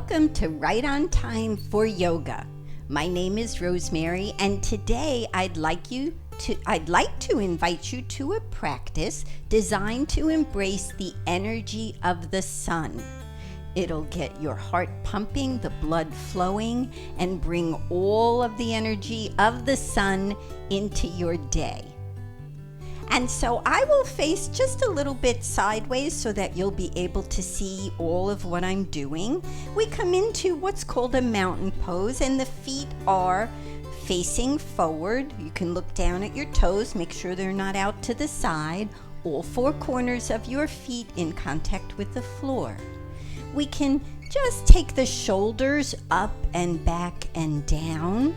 Welcome to Right on Time for Yoga. My name is Rosemary, and today I'd like to invite you to a practice designed to embrace the energy of the sun. It'll get your heart pumping, the blood flowing, and bring all of the energy of the sun into your day. And so I will face just a little bit sideways so that you'll be able to see all of what I'm doing. We come into what's called a mountain pose, and the feet are facing forward. You can look down at your toes, make sure they're not out to the side. All four corners of your feet in contact with the floor. We can just take the shoulders up and back and down,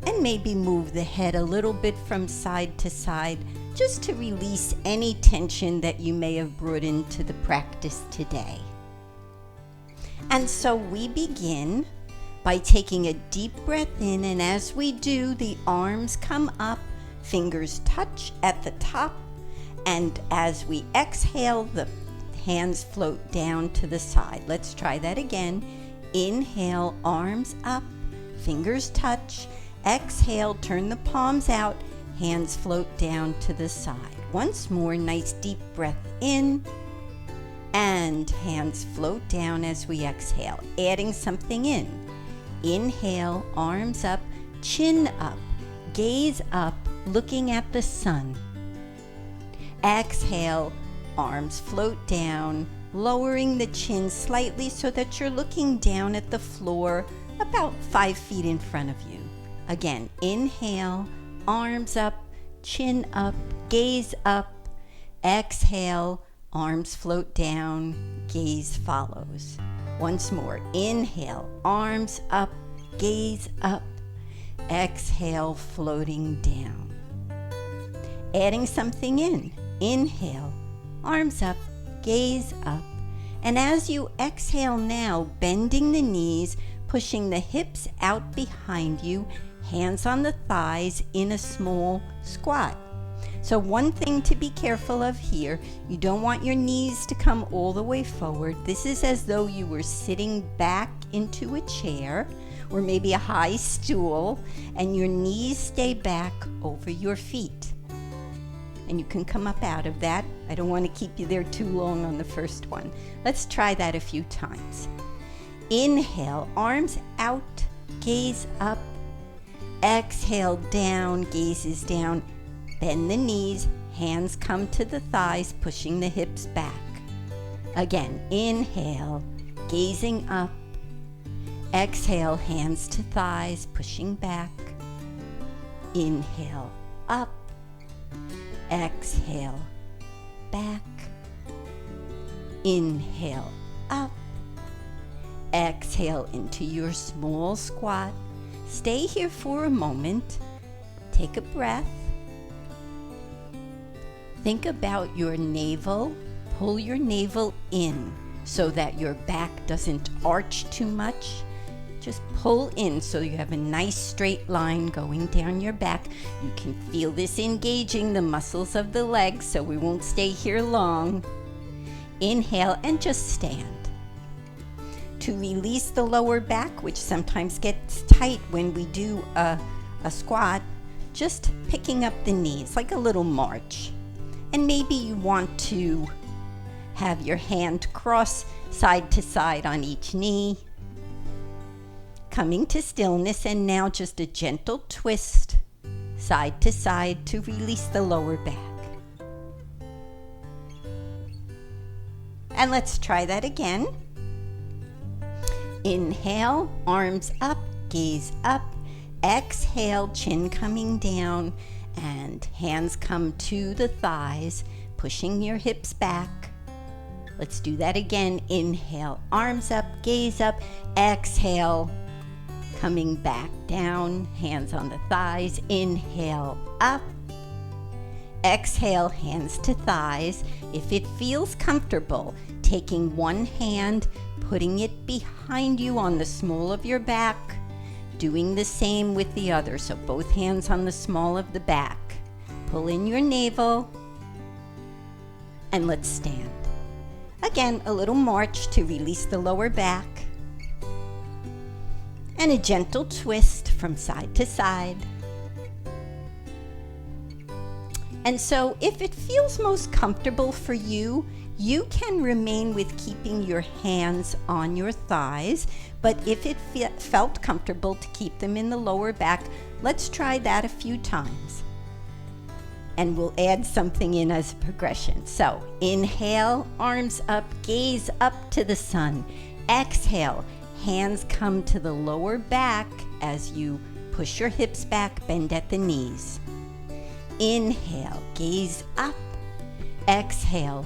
and maybe move the head a little bit from side to side just to release any tension that you may have brought into the practice today. And so we begin by taking a deep breath in, and as we do, the arms come up, fingers touch at the top, and as we exhale, the hands float down to the side. Let's try that again. Inhale, arms up, fingers touch. Exhale, turn the palms out, hands float down to the side. Once more, nice deep breath in, and hands float down as we exhale, adding something in. Inhale, arms up, chin up, gaze up, looking at the sun. Exhale, arms float down, lowering the chin slightly so that you're looking down at the floor about 5 feet in front of you. Again, inhale, arms up, chin up, gaze up. Exhale, arms float down, gaze follows. Once more, inhale, arms up, gaze up. Exhale, floating down. Adding something in. Inhale, arms up, gaze up. And as you exhale now, bending the knees, pushing the hips out behind you, hands on the thighs in a small squat. So one thing to be careful of here, you don't want your knees to come all the way forward. This is as though you were sitting back into a chair or maybe a high stool, and your knees stay back over your feet. And you can come up out of that. I don't want to keep you there too long on the first one. Let's try that a few times. Inhale, arms out, gaze up. Exhale, down, gazes down. Bend the knees, hands come to the thighs, pushing the hips back. Again, inhale, gazing up. Exhale, hands to thighs, pushing back. Inhale, up. Exhale, back. Inhale, up. Exhale into your small squat. Stay here for a moment. Take a breath. Think about your navel. Pull your navel in so that your back doesn't arch too much. Just pull in so you have a nice straight line going down your back. You can feel this engaging the muscles of the legs, so we won't stay here long. Inhale and just stand. To release the lower back, which sometimes gets tight when we do a squat, just picking up the knees like a little march. And maybe you want to have your hand cross side to side on each knee. Coming to stillness, and now just a gentle twist side to side to release the lower back. And let's try that again. Inhale, arms up, gaze up. Exhale, chin coming down, and hands come to the thighs, pushing your hips back. Let's do that again. Inhale, arms up, gaze up. Exhale, coming back down, hands on the thighs. Inhale, up. Exhale, hands to thighs. If it feels comfortable, taking one hand, putting it behind you on the small of your back, doing the same with the other. So both hands on the small of the back. Pull in your navel, and let's stand. Again, a little march to release the lower back. and a gentle twist from side to side. And so if it feels most comfortable for you, you can remain with keeping your hands on your thighs, but if it felt comfortable to keep them in the lower back, let's try that a few times. And we'll add something in as a progression. So inhale, arms up, gaze up to the sun. Exhale, hands come to the lower back as you push your hips back, bend at the knees. Inhale, gaze up. Exhale,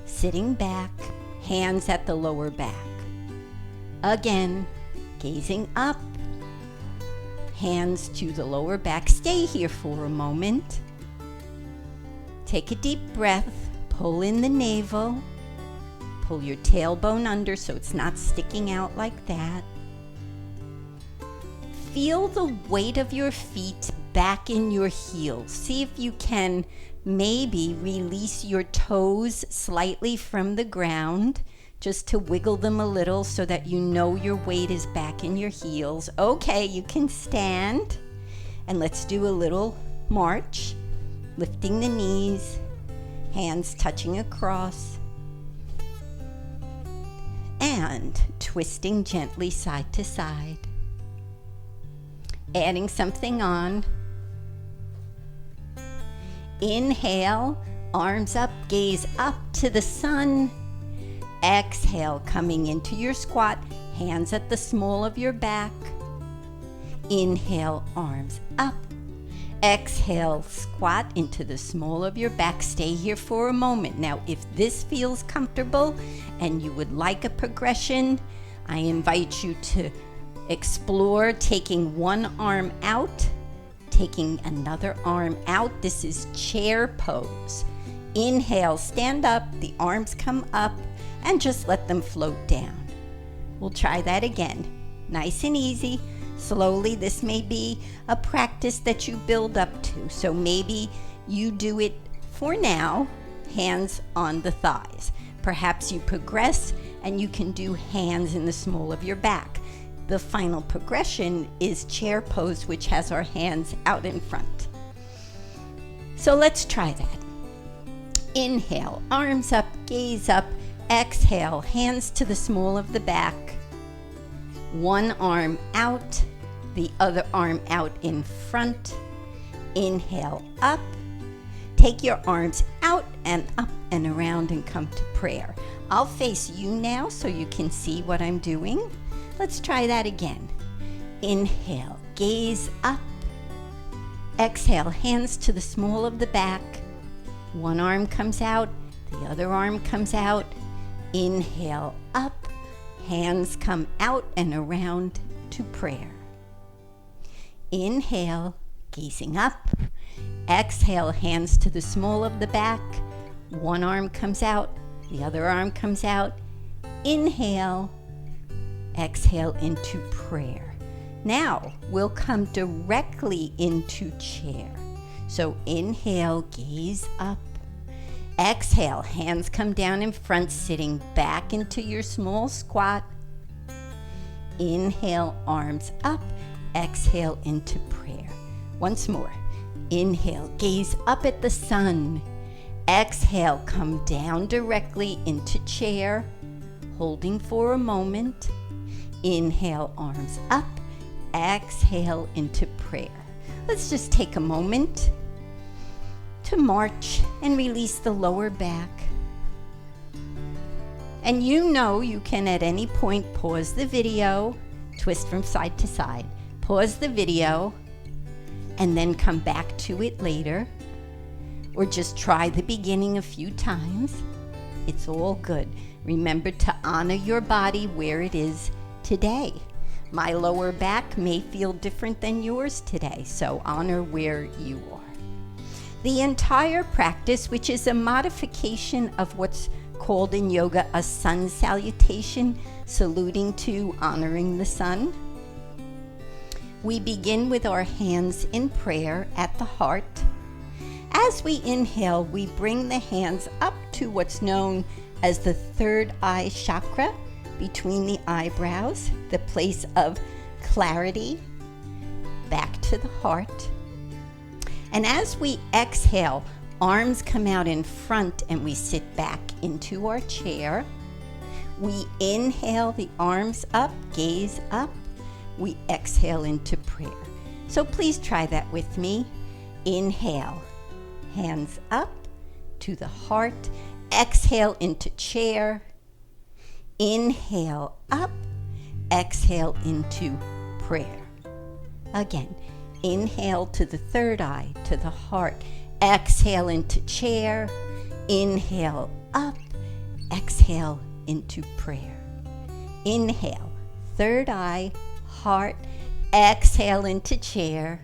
sitting back, hands at the lower back. Again, gazing up, hands to the lower back. Stay here for a moment. Take a deep breath, pull in the navel, pull your tailbone under so it's not sticking out like that. Feel the weight of your feet back in your heels. See if you can maybe release your toes slightly from the ground, just to wiggle them a little so that you know your weight is back in your heels. Okay, you can stand. And let's do a little march, lifting the knees, hands touching across, and twisting gently side to side. Adding something on. Inhale, arms up, gaze up to the sun. Exhale, coming into your squat, hands at the small of your back. Inhale, arms up. Exhale, squat into the small of your back. Stay here for a moment. Now, if this feels comfortable and you would like a progression, I invite you to explore taking one arm out, taking another arm out. This is chair pose. Inhale, stand up, the arms come up, and just let them float down. We'll try that again. Nice and easy. Slowly, this may be a practice that you build up to. So maybe you do it for now, hands on the thighs. Perhaps you progress and you can do hands in the small of your back. The final progression is chair pose, which has our hands out in front. So let's try that. Inhale, arms up, gaze up. Exhale, hands to the small of the back. One arm out, the other arm out in front. Inhale, up. Take your arms out and up and around and come to prayer. I'll face you now so you can see what I'm doing. Let's try that again. Inhale, gaze up. Exhale, hands to the small of the back. One arm comes out, the other arm comes out. Inhale, up. Hands come out and around to prayer. Inhale, gazing up. Exhale, hands to the small of the back. One arm comes out, the other arm comes out. Inhale, exhale into prayer. Now we'll come directly into chair. So inhale, gaze up. Exhale, hands come down in front, sitting back into your small squat. Inhale, arms up. Exhale into prayer. Once more. Inhale, gaze up at the sun. Exhale, come down directly into chair, holding for a moment. Inhale, arms up. Exhale into prayer. Let's just take a moment to march and release the lower back. And you know you can at any point pause the video, twist from side to side, pause the video, and then come back to it later, or just try the beginning a few times. It's all good. Remember to honor your body where it is today. My lower back may feel different than yours today, so honor where you are. The entire practice, which is a modification of what's called in yoga a sun salutation, saluting to, honoring the sun. We begin with our hands in prayer at the heart. As we inhale, we bring the hands up to what's known as the third eye chakra, between the eyebrows, the place of clarity, back to the heart. And as we exhale, arms come out in front and we sit back into our chair. We inhale, the arms up, gaze up. We exhale into prayer. So please try that with me. Inhale, hands up to the heart. Exhale into chair. Inhale up, exhale into prayer. Again, inhale to the third eye, to the heart. Exhale into chair. Inhale up, exhale into prayer. Inhale, third eye, heart. Exhale into chair.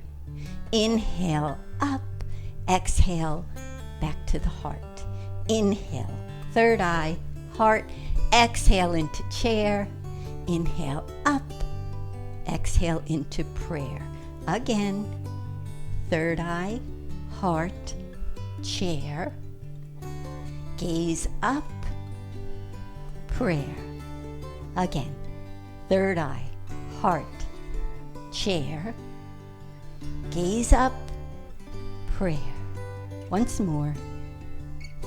Inhale up, exhale back to the heart. Inhale, third eye, heart. Exhale into chair. Inhale up, exhale into prayer. Again, third eye, heart, chair. Gaze up, prayer. Again, third eye, heart, chair. Gaze up, prayer. Once more,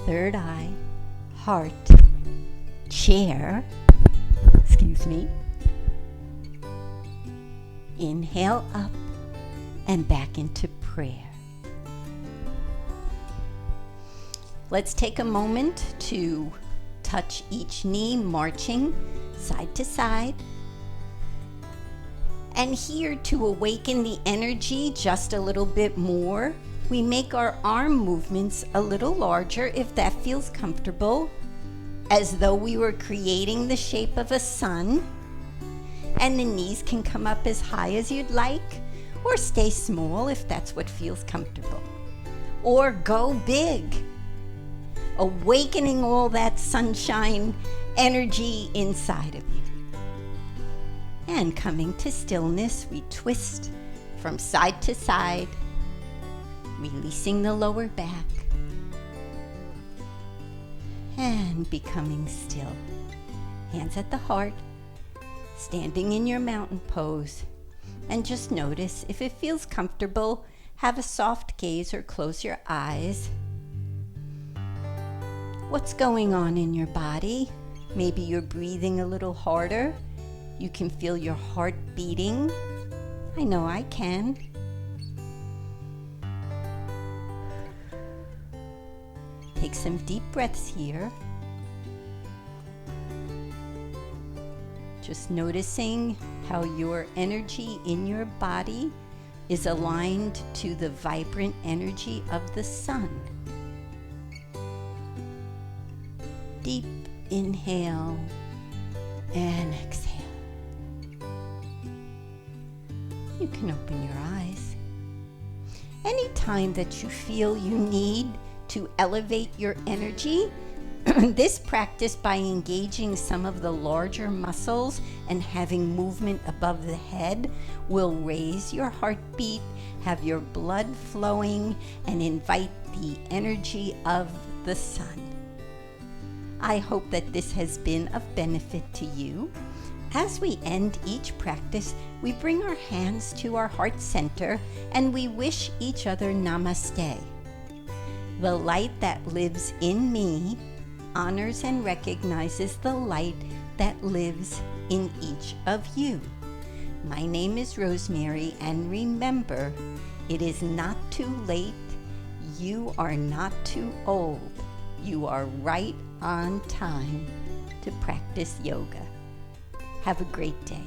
third eye, heart, chair. Excuse me. Inhale up and back into prayer. Let's take a moment to touch each knee, marching side to side. And here, to awaken the energy just a little bit more, we make our arm movements a little larger if that feels comfortable, as though we were creating the shape of a sun. And the knees can come up as high as you'd like, or stay small if that's what feels comfortable. Or go big, awakening all that sunshine energy inside of you. And coming to stillness, we twist from side to side, releasing the lower back and becoming still. Hands at the heart, standing in your mountain pose. And just notice if it feels comfortable, have a soft gaze or close your eyes. What's going on in your body? Maybe you're breathing a little harder. You can feel your heart beating. I know I can. Take some deep breaths here. Just noticing how your energy in your body is aligned to the vibrant energy of the sun. Deep inhale and exhale. You can open your eyes. Anytime that you feel you need to elevate your energy, this practice, by engaging some of the larger muscles and having movement above the head, will raise your heartbeat, have your blood flowing, and invite the energy of the sun. I hope that this has been of benefit to you. As we end each practice, we bring our hands to our heart center and we wish each other namaste. The light that lives in me honors and recognizes the light that lives in each of you. My name is Rosemary, and remember, it is not too late. You are not too old. You are right on time to practice yoga. Have a great day.